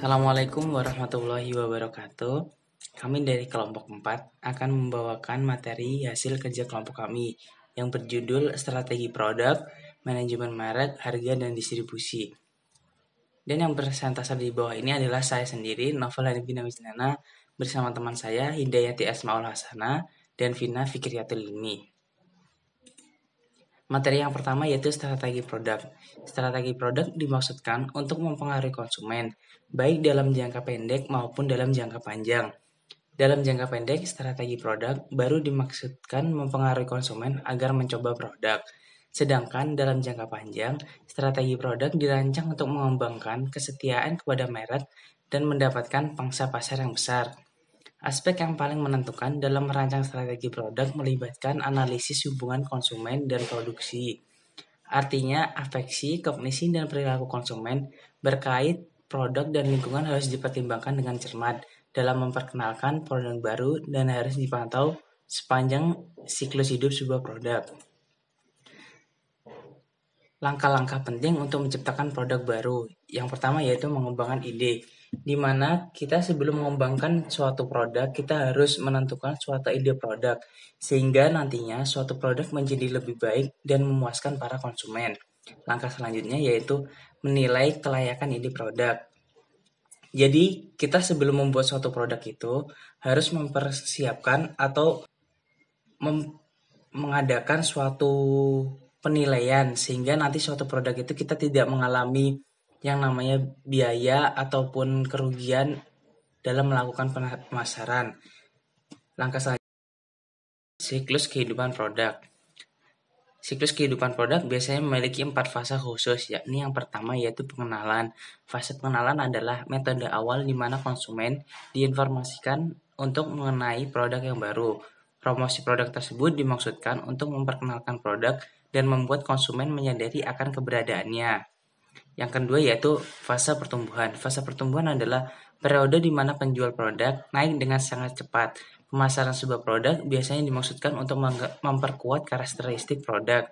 Assalamualaikum warahmatullahi wabarakatuh. Kami dari kelompok 4 akan membawakan materi hasil kerja kelompok kami yang berjudul Strategi Produk, Manajemen Merek, Harga, dan Distribusi. Dan yang presentasi di bawah ini adalah saya sendiri, Novel Hanifina Wisnana, bersama teman saya Hidayati Asmaul Hasana dan Vina Fikriyatul Ilmi. Materi yang pertama yaitu strategi produk. Strategi produk dimaksudkan untuk mempengaruhi konsumen, baik dalam jangka pendek maupun dalam jangka panjang. Dalam jangka pendek, strategi produk baru dimaksudkan mempengaruhi konsumen agar mencoba produk. Sedangkan dalam jangka panjang, strategi produk dirancang untuk mengembangkan kesetiaan kepada merek dan mendapatkan pangsa pasar yang besar. Aspek yang paling menentukan dalam merancang strategi produk melibatkan analisis hubungan konsumen dan produksi. Artinya, afeksi, kognisi, dan perilaku konsumen berkait produk dan lingkungan harus dipertimbangkan dengan cermat dalam memperkenalkan produk baru dan harus dipantau sepanjang siklus hidup sebuah produk. Langkah-langkah penting untuk menciptakan produk baru. Yang pertama yaitu mengembangkan ide, di mana kita sebelum mengembangkan suatu produk, kita harus menentukan suatu ide produk, sehingga nantinya suatu produk menjadi lebih baik dan memuaskan para konsumen. Langkah selanjutnya yaitu menilai kelayakan ide produk. Jadi, kita sebelum membuat suatu produk itu harus mempersiapkan atau mengadakan suatu penilaian sehingga nanti suatu produk itu kita tidak mengalami yang namanya biaya ataupun kerugian dalam melakukan pemasaran. Langkah selanjutnya, siklus kehidupan produk. Siklus kehidupan produk biasanya memiliki 4 fase khusus, yakni yang pertama yaitu pengenalan. Fase pengenalan adalah metode awal di mana konsumen diinformasikan untuk mengenai produk yang baru. Promosi produk tersebut dimaksudkan untuk memperkenalkan produk dan membuat konsumen menyadari akan keberadaannya. Yang kedua yaitu fase pertumbuhan. Fase pertumbuhan adalah periode di mana penjual produk naik dengan sangat cepat. Pemasaran sebuah produk biasanya dimaksudkan untuk memperkuat karakteristik produk.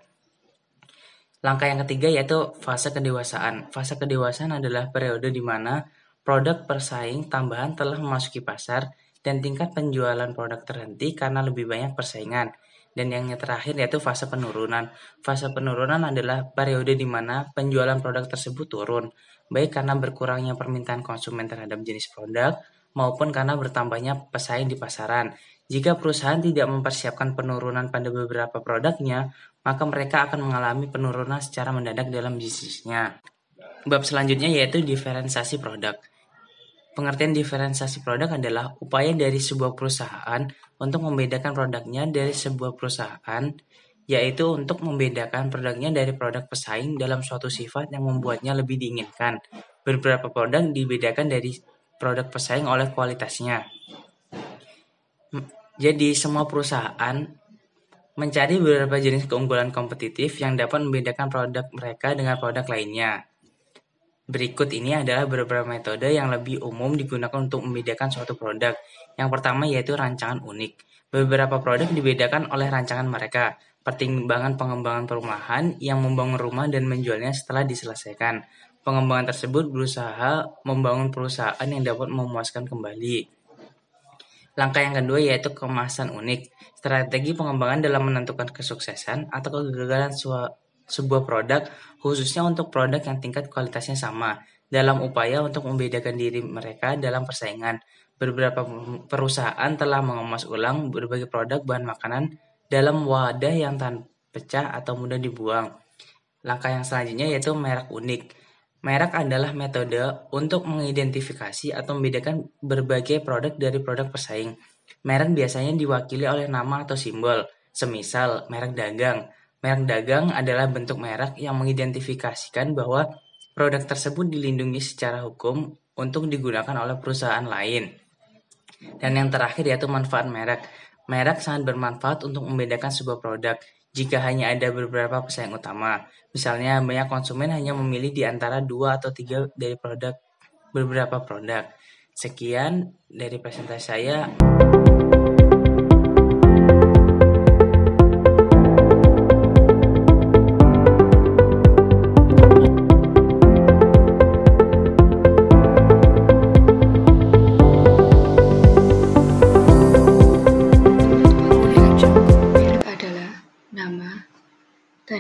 Langkah yang ketiga yaitu fase kedewasaan. Fase kedewasaan adalah periode di mana produk persaing tambahan telah memasuki pasar dan tingkat penjualan produk terhenti karena lebih banyak persaingan. Dan yang terakhir yaitu fase penurunan. Fase penurunan adalah periode di mana penjualan produk tersebut turun, baik karena berkurangnya permintaan konsumen terhadap jenis produk, maupun karena bertambahnya pesaing di pasaran. Jika perusahaan tidak mempersiapkan penurunan pada beberapa produknya, maka mereka akan mengalami penurunan secara mendadak dalam bisnisnya. Bab selanjutnya yaitu diferensiasi produk. Pengertian diferensiasi produk adalah upaya dari sebuah perusahaan untuk membedakan produknya dari sebuah perusahaan, yaitu untuk membedakan produknya dari produk pesaing dalam suatu sifat yang membuatnya lebih diinginkan. Beberapa produk dibedakan dari produk pesaing oleh kualitasnya. Jadi semua perusahaan mencari beberapa jenis keunggulan kompetitif yang dapat membedakan produk mereka dengan produk lainnya. Berikut ini adalah beberapa metode yang lebih umum digunakan untuk membedakan suatu produk. Yang pertama yaitu rancangan unik. Beberapa produk dibedakan oleh rancangan mereka. Pertimbangan pengembangan perumahan yang membangun rumah dan menjualnya setelah diselesaikan. Pengembangan tersebut berusaha membangun perusahaan yang dapat memuaskan kembali. Langkah yang kedua yaitu kemasan unik. Strategi pengembangan dalam menentukan kesuksesan atau kegagalan sebuah produk, khususnya untuk produk yang tingkat kualitasnya sama, dalam upaya untuk membedakan diri mereka dalam persaingan. Beberapa perusahaan telah mengemas ulang berbagai produk bahan makanan dalam wadah yang tahan pecah atau mudah dibuang. Langkah yang selanjutnya yaitu merek unik. Merek adalah metode untuk mengidentifikasi atau membedakan berbagai produk dari produk pesaing. Merek biasanya diwakili oleh nama atau simbol, semisal merek dagang. Merek dagang adalah bentuk merek yang mengidentifikasikan bahwa produk tersebut dilindungi secara hukum untuk digunakan oleh perusahaan lain. Dan yang terakhir yaitu manfaat merek. Merek sangat bermanfaat untuk membedakan sebuah produk jika hanya ada beberapa pesaing utama. Misalnya banyak konsumen hanya memilih di antara 2 atau 3 dari beberapa produk. Sekian dari presentasi saya.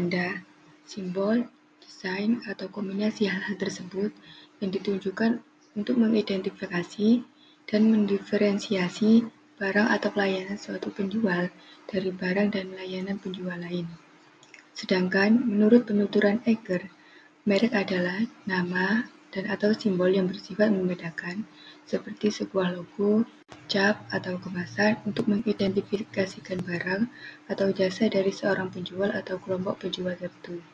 tanda, simbol, desain, atau kombinasi hal-hal tersebut yang ditujukan untuk mengidentifikasi dan mendiferensiasi barang atau pelayanan suatu penjual dari barang dan layanan penjual lain. Sedangkan menurut penuturan Eger, merek adalah nama dan atau simbol yang bersifat membedakan, seperti sebuah logo, cap, atau kemasan untuk mengidentifikasikan barang atau jasa dari seorang penjual atau kelompok penjual tertentu,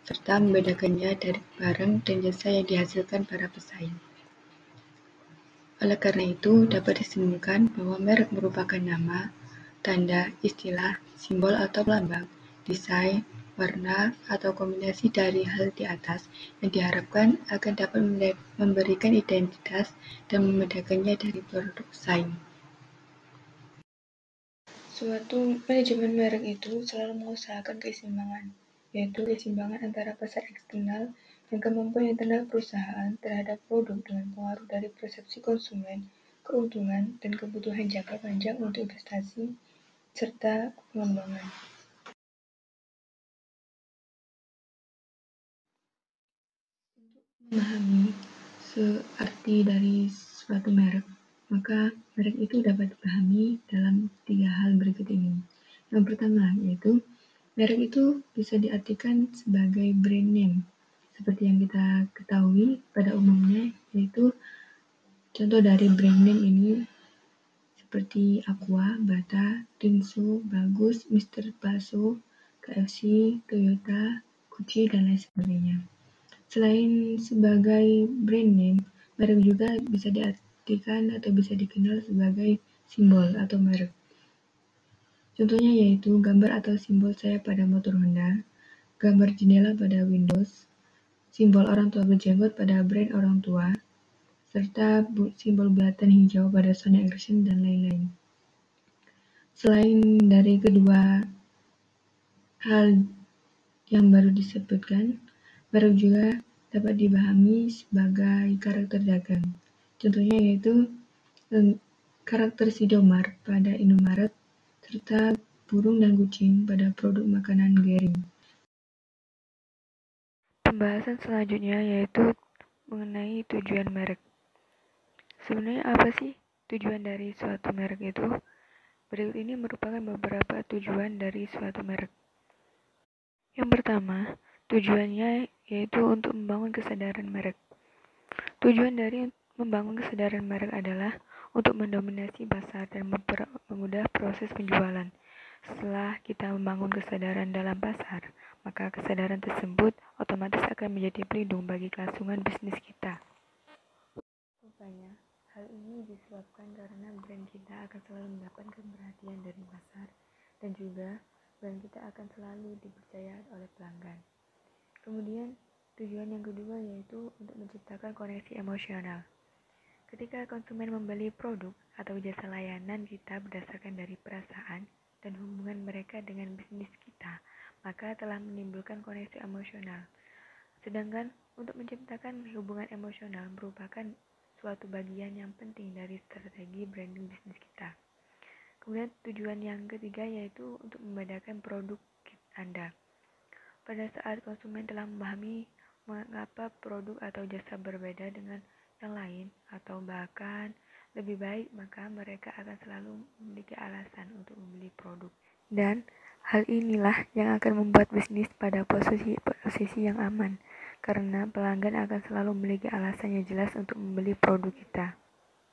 serta membedakannya dari barang dan jasa yang dihasilkan para pesaing. Oleh karena itu, dapat disimpulkan bahwa merek merupakan nama, tanda, istilah, simbol atau lambang, desain, warna, atau kombinasi dari hal di atas yang diharapkan akan dapat memberikan identitas dan membedakannya dari produk pesaing. Suatu manajemen merek itu selalu mengusahakan keseimbangan, yaitu keseimbangan antara pasar eksternal dan kemampuan internal perusahaan terhadap produk dengan pengaruh dari persepsi konsumen, keuntungan, dan kebutuhan jangka panjang untuk investasi, serta pengembangan. Memahami arti dari suatu merek, maka merek itu dapat dipahami dalam 3 hal berikut ini. Yang pertama yaitu merek itu bisa diartikan sebagai brand name, seperti yang kita ketahui pada umumnya, yaitu contoh dari brand name ini seperti Aqua, Bata, Rinso, Bagus, Mr. Baso, KFC, Toyota, Gucci, dan lain sebagainya. Selain sebagai brand name, merek juga bisa diartikan atau bisa dikenal sebagai simbol atau merek. Contohnya yaitu gambar atau simbol sayap pada motor Honda, gambar jendela pada Windows, simbol orang tua berjenggot pada brand orang tua, serta simbol bulatan hijau pada Sony Ericsson dan lain-lain. Selain dari kedua hal yang baru disebutkan, merek juga dapat dipahami sebagai karakter dagang. Contohnya yaitu karakter Sidomar pada Indomaret, serta burung dan kucing pada produk makanan Gering. Pembahasan selanjutnya yaitu mengenai tujuan merek. Sebenarnya apa sih tujuan dari suatu merek itu? Berikut ini merupakan beberapa tujuan dari suatu merek. Yang pertama, tujuannya yaitu untuk membangun kesadaran merek. Tujuan dari membangun kesadaran merek adalah untuk mendominasi pasar dan memudah proses penjualan. Setelah kita membangun kesadaran dalam pasar, maka kesadaran tersebut otomatis akan menjadi pelindung bagi kelangsungan bisnis kita. Rupanya, hal ini disebabkan karena brand kita akan selalu mendapatkan perhatian dari pasar dan juga brand kita akan selalu dipercaya oleh pelanggan. Kemudian, tujuan yang kedua yaitu untuk menciptakan koneksi emosional. Ketika konsumen membeli produk atau jasa layanan kita berdasarkan dari perasaan dan hubungan mereka dengan bisnis kita, maka telah menimbulkan koneksi emosional. Sedangkan untuk menciptakan hubungan emosional merupakan suatu bagian yang penting dari strategi branding bisnis kita. Kemudian tujuan yang ketiga yaitu untuk membedakan produk Anda. Pada saat konsumen telah memahami mengapa produk atau jasa berbeda dengan yang lain atau bahkan lebih baik, maka mereka akan selalu memiliki alasan untuk membeli produk. Dan hal inilah yang akan membuat bisnis pada posisi yang aman, karena pelanggan akan selalu memiliki alasan yang jelas untuk membeli produk kita.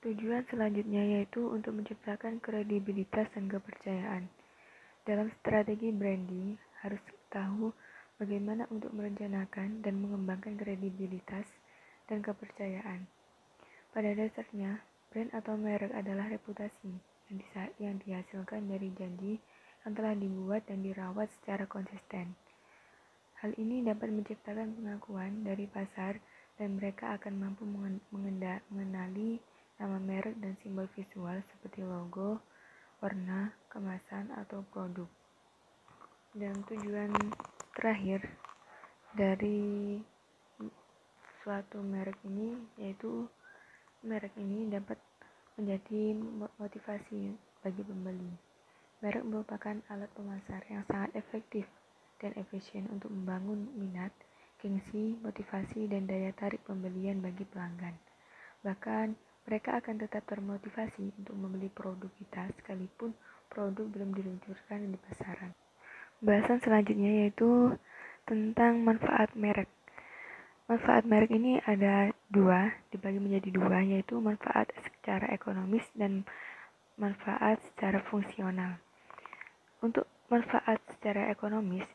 Tujuan selanjutnya yaitu untuk menciptakan kredibilitas dan kepercayaan. Dalam strategi branding, harus tahu bagaimana untuk merencanakan dan mengembangkan kredibilitas dan kepercayaan. Pada dasarnya, brand atau merek adalah reputasi yang dihasilkan dari janji yang telah dibuat dan dirawat secara konsisten. Hal ini dapat menciptakan pengakuan dari pasar dan mereka akan mampu mengenali nama merek dan simbol visual seperti logo, warna, kemasan, atau produk. Dan tujuan terakhir dari suatu merek ini yaitu merek ini dapat menjadi motivasi bagi pembeli. Merek merupakan alat pemasar yang sangat efektif dan efisien untuk membangun minat, gengsi, motivasi, dan daya tarik pembelian bagi pelanggan. Bahkan, mereka akan tetap termotivasi untuk membeli produk kita sekalipun produk belum diluncurkan di pasaran. Bahasan selanjutnya yaitu tentang manfaat merek. Manfaat merek ini ada dibagi menjadi dua, yaitu manfaat secara ekonomis dan manfaat secara fungsional. Untuk manfaat secara ekonomis,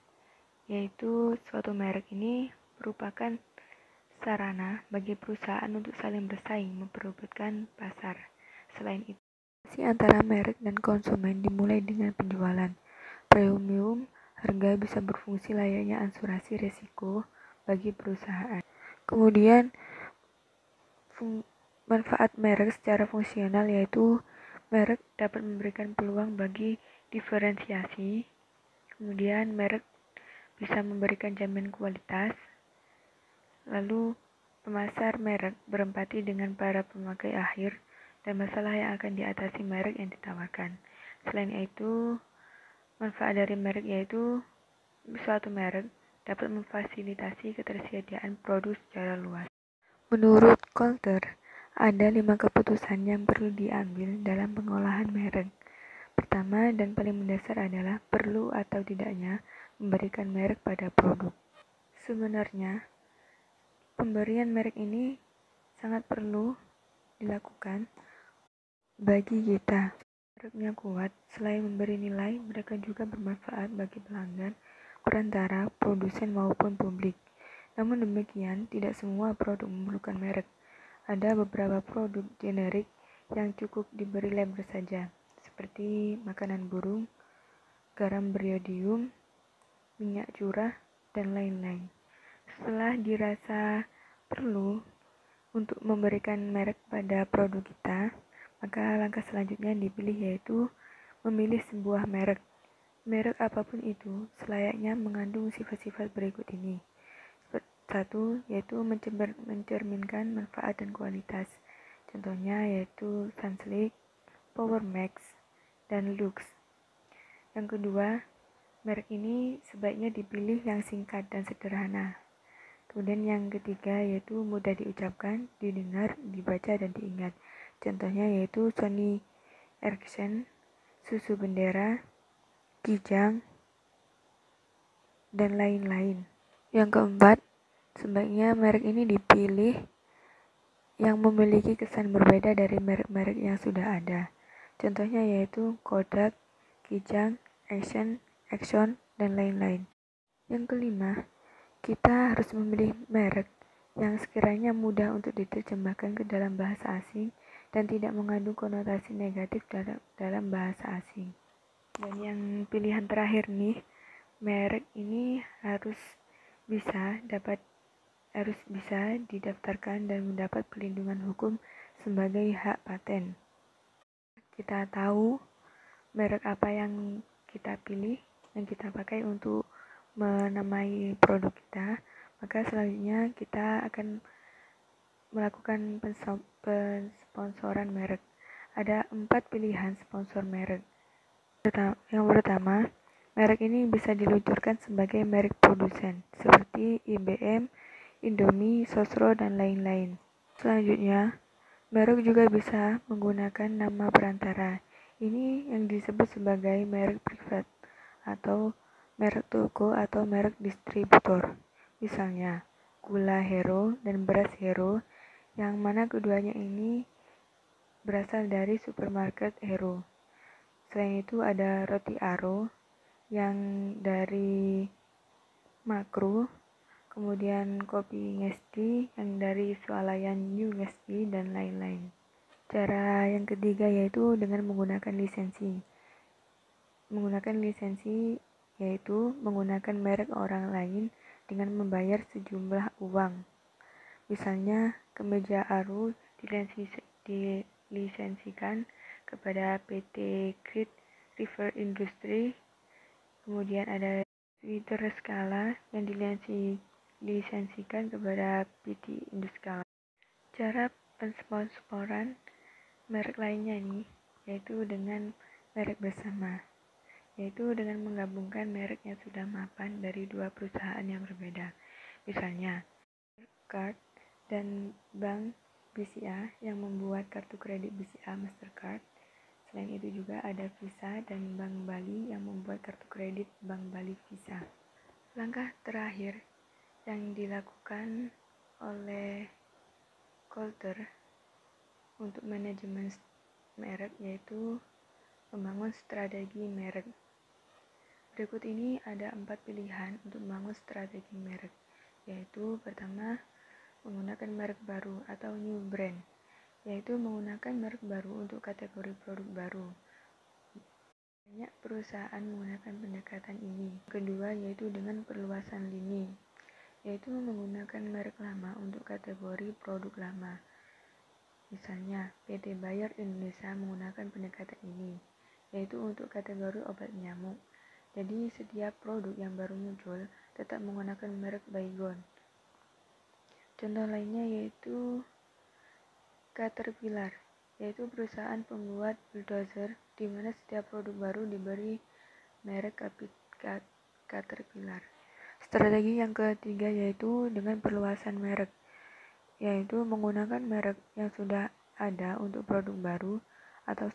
yaitu suatu merek ini merupakan sarana bagi perusahaan untuk saling bersaing memperebutkan pasar. Selain itu, relasi antara merek dan konsumen dimulai dengan penjualan premium. Harga bisa berfungsi layaknya asuransi risiko bagi perusahaan. Kemudian, manfaat merek secara fungsional yaitu merek dapat memberikan peluang bagi diferensiasi. Kemudian, merek bisa memberikan jaminan kualitas. Lalu, pemasar merek berempati dengan para pemakai akhir dan masalah yang akan diatasi merek yang ditawarkan. Selain itu, manfaat dari merek yaitu suatu merek dapat memfasilitasi ketersediaan produk secara luas. Menurut Coulter, ada 5 keputusan yang perlu diambil dalam pengolahan merek. Pertama dan paling mendasar adalah perlu atau tidaknya memberikan merek pada produk. Sebenarnya, pemberian merek ini sangat perlu dilakukan bagi kita. Mereknya kuat, selain memberi nilai, mereka juga bermanfaat bagi pelanggan, perantara, produsen maupun publik. Namun demikian, tidak semua produk memerlukan merek. Ada beberapa produk generik yang cukup diberi label saja, seperti makanan burung, garam beriodium, minyak curah, dan lain-lain. Setelah dirasa perlu untuk memberikan merek pada produk kita, maka langkah selanjutnya dipilih yaitu memilih sebuah merek. Merek apapun itu selayaknya mengandung sifat-sifat berikut ini. 1. Yaitu mencerminkan manfaat dan kualitas. Contohnya yaitu Sunsilk, Power Max, dan Lux. Yang kedua, merek ini sebaiknya dipilih yang singkat dan sederhana. Kemudian yang ketiga yaitu mudah diucapkan, didengar, dibaca, dan diingat. Contohnya yaitu Sony Ericsson, Susu Bendera, Kijang, dan lain-lain. Yang keempat, sebaiknya merek ini dipilih yang memiliki kesan berbeda dari merek-merek yang sudah ada. Contohnya yaitu Kodak, Kijang, Action, dan lain-lain. Yang kelima, kita harus memilih merek yang sekiranya mudah untuk diterjemahkan ke dalam bahasa asing dan tidak mengandung konotasi negatif dalam bahasa asing. Dan yang pilihan terakhir nih, merek ini harus bisa didaftarkan dan mendapat perlindungan hukum sebagai hak paten. Kita tahu merek apa yang kita pilih, yang kita pakai untuk menamai produk kita, maka selanjutnya kita akan melakukan pensponsoran merek. Ada 4 pilihan sponsor merek. Yang pertama, merek ini bisa diluncurkan sebagai merek produsen, seperti IBM, Indomie, Sosro, dan lain-lain. Selanjutnya, merek juga bisa menggunakan nama perantara. Ini yang disebut sebagai merek privat, atau merek toko atau merek distributor. Misalnya, gula Hero dan beras Hero, yang mana keduanya ini berasal dari supermarket Hero. Selain itu ada roti Aro yang dari Makro, kemudian kopi Ngesti yang dari Swalayan New Ngesti, dan lain-lain. Cara yang ketiga yaitu dengan menggunakan lisensi. Menggunakan lisensi yaitu menggunakan merek orang lain dengan membayar sejumlah uang. Misalnya, kemeja Aro dilisensikan kepada PT Great River Industry. Kemudian ada Twitter Scala yang dilisensikan kepada PT Induscala. Cara pensponsoran merek lainnya nih, yaitu dengan merek bersama. yaitu dengan menggabungkan merek yang sudah mapan dari dua perusahaan yang berbeda. Misalnya, Card dan Bank BCA yang membuat kartu kredit BCA Mastercard. Selain itu juga ada Visa dan Bank Bali yang membuat kartu kredit Bank Bali Visa. Langkah terakhir yang dilakukan oleh Coulter untuk manajemen merek yaitu membangun strategi merek. Berikut ini ada 4 pilihan untuk membangun strategi merek, yaitu pertama, menggunakan merek baru atau new brand, yaitu menggunakan merek baru untuk kategori produk baru. Banyak perusahaan menggunakan pendekatan ini. Kedua, yaitu dengan perluasan lini, yaitu menggunakan merek lama untuk kategori produk lama. Misalnya, PT Bayer Indonesia menggunakan pendekatan ini, yaitu untuk kategori obat nyamuk. Jadi, setiap produk yang baru muncul tetap menggunakan merek Baygon. Contoh lainnya yaitu Caterpillar, yaitu perusahaan pembuat bulldozer di mana setiap produk baru diberi merek Caterpillar. Strategi yang ketiga yaitu dengan perluasan merek, yaitu menggunakan merek yang sudah ada untuk produk baru atau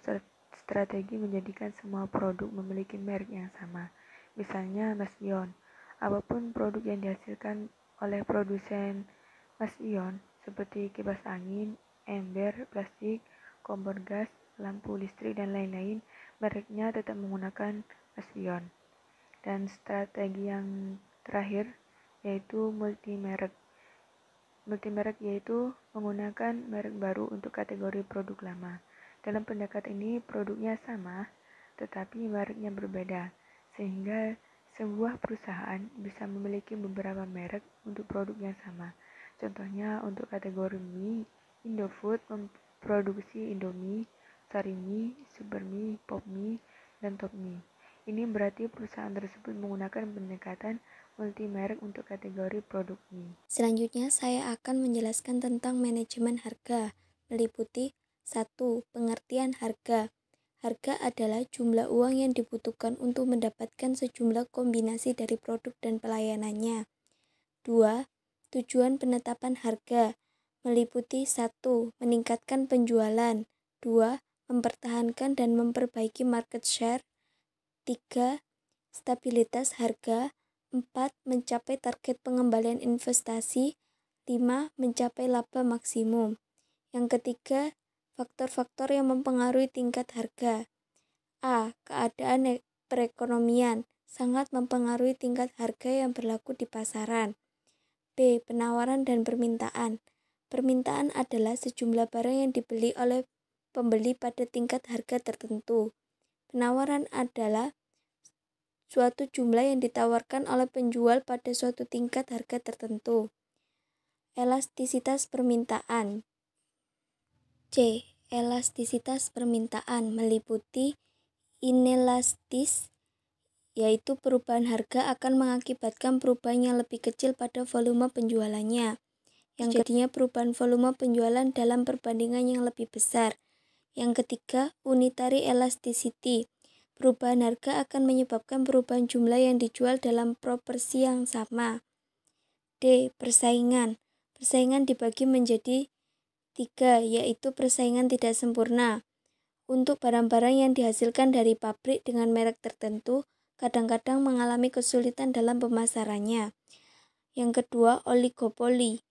strategi menjadikan semua produk memiliki merek yang sama. Misalnya Masion, apapun produk yang dihasilkan oleh produsen Masion seperti kipas angin, ember, plastik, kompor gas, lampu listrik, dan lain-lain, mereknya tetap menggunakan Masion. Dan strategi yang terakhir yaitu multi-merek. Multi-merek yaitu menggunakan merek baru untuk kategori produk lama. Dalam pendekatan ini produknya sama, tetapi mereknya berbeda, sehingga sebuah perusahaan bisa memiliki beberapa merek untuk produk yang sama. Contohnya untuk kategori mie, Indofood memproduksi Indomie, Sarimi, Supermie, Popmie, dan Topmie. Ini berarti perusahaan tersebut menggunakan pendekatan multi-merek untuk kategori produk mie. Selanjutnya, saya akan menjelaskan tentang manajemen harga, meliputi 1. Pengertian harga. Harga adalah jumlah uang yang dibutuhkan untuk mendapatkan sejumlah kombinasi dari produk dan pelayanannya. 2. Tujuan penetapan harga, meliputi 1. Meningkatkan penjualan. 2. Mempertahankan dan memperbaiki market share. 3. Stabilitas harga. 4. Mencapai target pengembalian investasi. 5. Mencapai laba maksimum. Yang ketiga, faktor-faktor yang mempengaruhi tingkat harga. A. Keadaan perekonomian sangat mempengaruhi tingkat harga yang berlaku di pasaran. B. Penawaran dan permintaan. Permintaan adalah sejumlah barang yang dibeli oleh pembeli pada tingkat harga tertentu. Penawaran adalah suatu jumlah yang ditawarkan oleh penjual pada suatu tingkat harga tertentu. Elastisitas permintaan. C. Elastisitas permintaan meliputi inelastis, yaitu perubahan harga akan mengakibatkan perubahan yang lebih kecil pada volume penjualannya, yang jadinya perubahan volume penjualan dalam perbandingan yang lebih besar. Yang ketiga, unitary elasticity. Perubahan harga akan menyebabkan perubahan jumlah yang dijual dalam proporsi yang sama. D. Persaingan. Persaingan dibagi menjadi 3, yaitu persaingan tidak sempurna. Untuk barang-barang yang dihasilkan dari pabrik dengan merek tertentu, kadang-kadang mengalami kesulitan dalam pemasarannya. Yang kedua, oligopoli.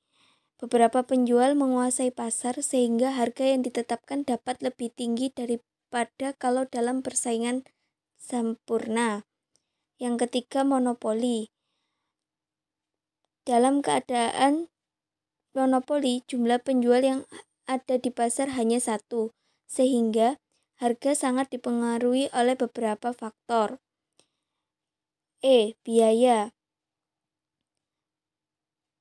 Beberapa penjual menguasai pasar sehingga harga yang ditetapkan dapat lebih tinggi daripada kalau dalam persaingan sempurna. Yang ketiga, monopoli. Dalam keadaan monopoli, jumlah penjual yang ada di pasar hanya satu, sehingga harga sangat dipengaruhi oleh beberapa faktor. E. Biaya.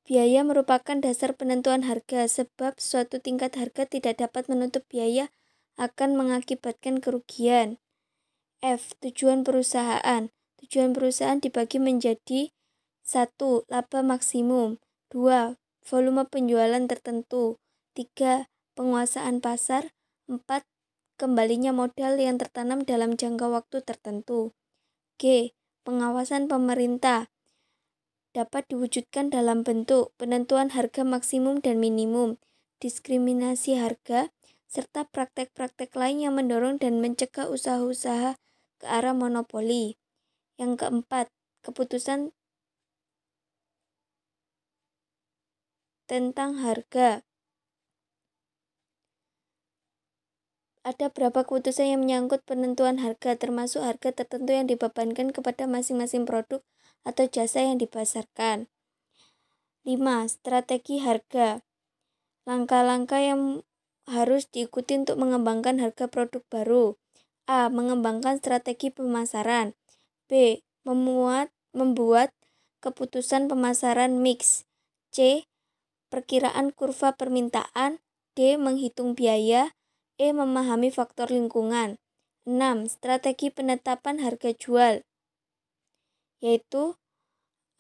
Biaya merupakan dasar penentuan harga, sebab suatu tingkat harga tidak dapat menutup biaya akan mengakibatkan kerugian. F. Tujuan perusahaan. Tujuan perusahaan dibagi menjadi 1. Laba maksimum. 2. Volume penjualan tertentu. 3. Penguasaan pasar. 4. Kembalinya modal yang tertanam dalam jangka waktu tertentu. G. Pengawasan pemerintah dapat diwujudkan dalam bentuk penentuan harga maksimum dan minimum, diskriminasi harga, serta praktek-praktek lain yang mendorong dan mencegah usaha-usaha ke arah monopoli. Yang keempat, keputusan tentang harga. Ada beberapa keputusan yang menyangkut penentuan harga, termasuk harga tertentu yang dibebankan kepada masing-masing produk atau jasa yang dipasarkan. 5. Strategi harga. Langkah-langkah yang harus diikuti untuk mengembangkan harga produk baru. A. Mengembangkan strategi pemasaran. B. Membuat keputusan pemasaran mix. C. Perkiraan kurva permintaan. D. Menghitung biaya. E. Memahami faktor lingkungan. 6. Strategi penetapan harga jual, yaitu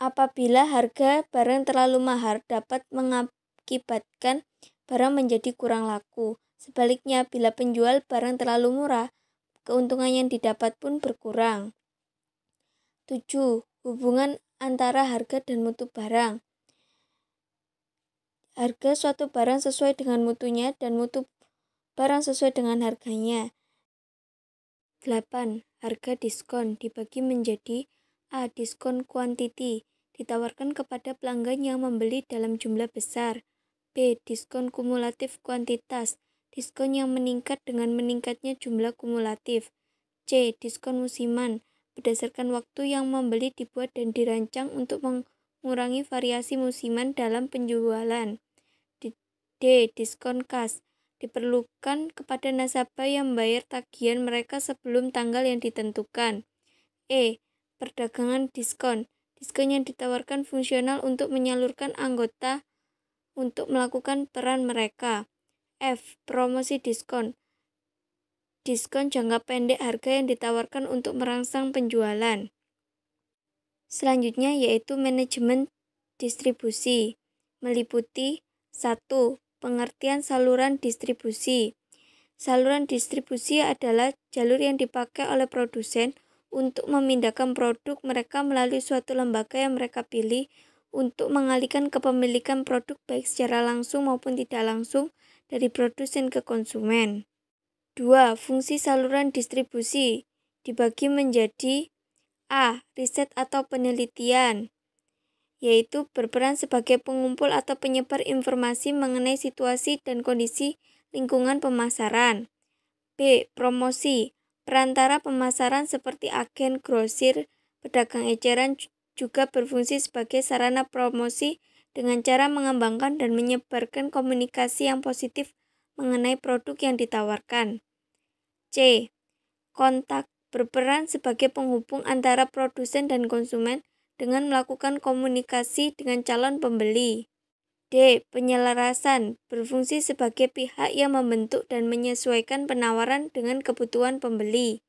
apabila harga barang terlalu mahal dapat mengakibatkan barang menjadi kurang laku. Sebaliknya, bila penjual barang terlalu murah, keuntungan yang didapat pun berkurang. 7. Hubungan antara harga dan mutu barang. Harga suatu barang sesuai dengan mutunya dan mutu barang sesuai dengan harganya. 8. Harga diskon dibagi menjadi A. Diskon kuantiti, ditawarkan kepada pelanggan yang membeli dalam jumlah besar. B. Diskon kumulatif kuantitas, diskon yang meningkat dengan meningkatnya jumlah kumulatif. C. Diskon musiman, berdasarkan waktu yang membeli dibuat dan dirancang untuk mengurangi variasi musiman dalam penjualan. D. Diskon kas, diperlukan kepada nasabah yang membayar tagihan mereka sebelum tanggal yang ditentukan. E. Perdagangan diskon, diskon yang ditawarkan fungsional untuk menyalurkan anggota untuk melakukan peran mereka. F. Promosi diskon, diskon jangka pendek harga yang ditawarkan untuk merangsang penjualan. Selanjutnya yaitu manajemen distribusi, meliputi 1. Pengertian saluran distribusi. Saluran distribusi adalah jalur yang dipakai oleh produsen untuk memindahkan produk mereka melalui suatu lembaga yang mereka pilih untuk mengalihkan kepemilikan produk baik secara langsung maupun tidak langsung dari produsen ke konsumen. 2. Fungsi saluran distribusi dibagi menjadi A. Riset atau penelitian, yaitu berperan sebagai pengumpul atau penyebar informasi mengenai situasi dan kondisi lingkungan pemasaran. B. Promosi, perantara pemasaran seperti agen, grosir, pedagang eceran juga berfungsi sebagai sarana promosi dengan cara mengembangkan dan menyebarkan komunikasi yang positif mengenai produk yang ditawarkan. C. Kontak, berperan sebagai penghubung antara produsen dan konsumen dengan melakukan komunikasi dengan calon pembeli. D. Penyelarasan, berfungsi sebagai pihak yang membentuk dan menyesuaikan penawaran dengan kebutuhan pembeli.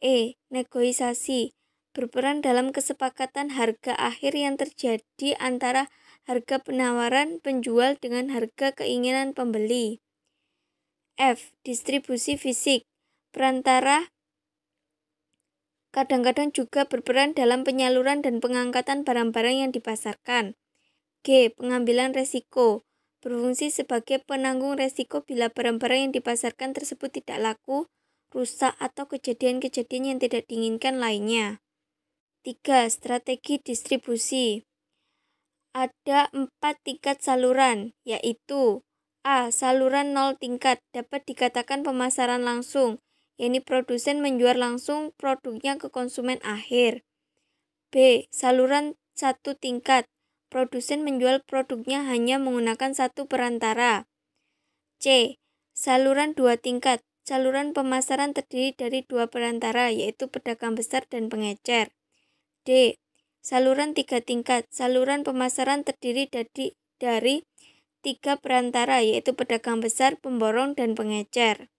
E. Negosiasi, berperan dalam kesepakatan harga akhir yang terjadi antara harga penawaran penjual dengan harga keinginan pembeli. F. Distribusi fisik, perantara kadang-kadang juga berperan dalam penyaluran dan pengangkatan barang-barang yang dipasarkan. G. Pengambilan resiko, berfungsi sebagai penanggung resiko bila barang-barang yang dipasarkan tersebut tidak laku, rusak, atau kejadian-kejadian yang tidak diinginkan lainnya. 3. Strategi distribusi. Ada 4 tingkat saluran, yaitu A. Saluran 0 tingkat, dapat dikatakan pemasaran langsung, yakni produsen menjual langsung produknya ke konsumen akhir. B. Saluran 1 tingkat, produsen menjual produknya hanya menggunakan satu perantara. C. Saluran 2 tingkat, saluran pemasaran terdiri dari 2 perantara, yaitu pedagang besar dan pengecer. D. Saluran 3 tingkat, saluran pemasaran terdiri dari 3 perantara, yaitu pedagang besar, pemborong, dan pengecer.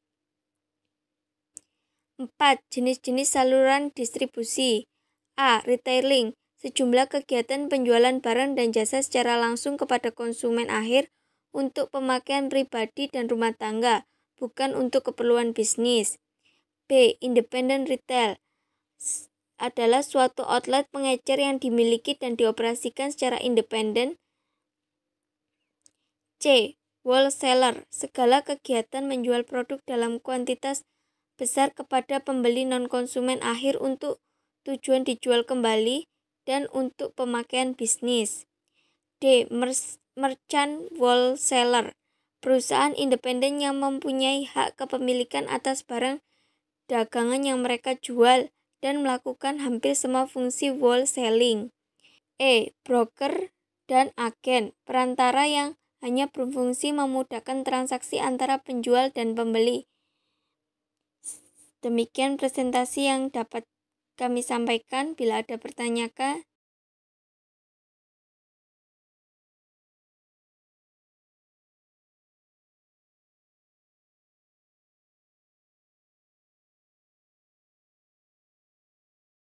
4. Jenis-jenis saluran distribusi. A. Retailing, sejumlah kegiatan penjualan barang dan jasa secara langsung kepada konsumen akhir untuk pemakaian pribadi dan rumah tangga, bukan untuk keperluan bisnis. B. Independent retail, adalah suatu outlet pengecer yang dimiliki dan dioperasikan secara independen. C. Wholesaler, segala kegiatan menjual produk dalam kuantitas besar kepada pembeli non-konsumen akhir untuk tujuan dijual kembali dan untuk pemakaian bisnis. D. Merchant wholesaler, perusahaan independen yang mempunyai hak kepemilikan atas barang dagangan yang mereka jual dan melakukan hampir semua fungsi wholesaling. E. Broker dan agen, perantara yang hanya berfungsi memudahkan transaksi antara penjual dan pembeli. Demikian presentasi yang dapat kami sampaikan. Bila ada pertanyaan,